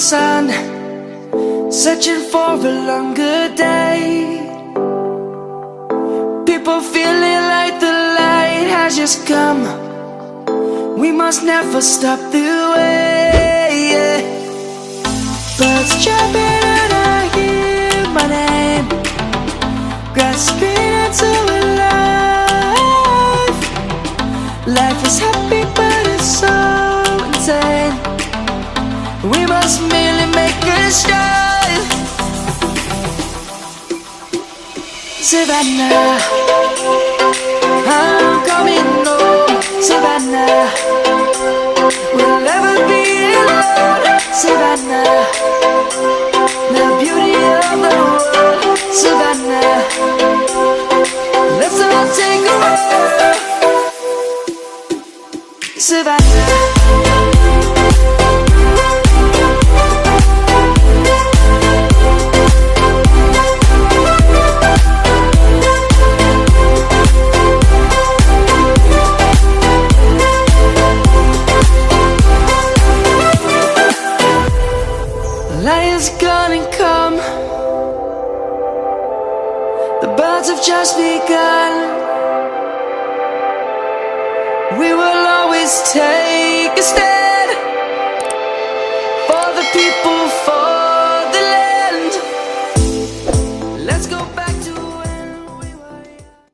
sun, searching for a longer day. People feeling like the light has just come. We must never stop the way. Birds jumping and I hear my name, grasping into a life. Life is happy but it's so insane. We must merely make a start. Savannah, I'm coming home. Savannah, we'll never be alone. Savannah, the beauty of the world. Savannah, let's all take a walk. Savannah. Lion's gonna come. The birds have just begun. We will always take a stand.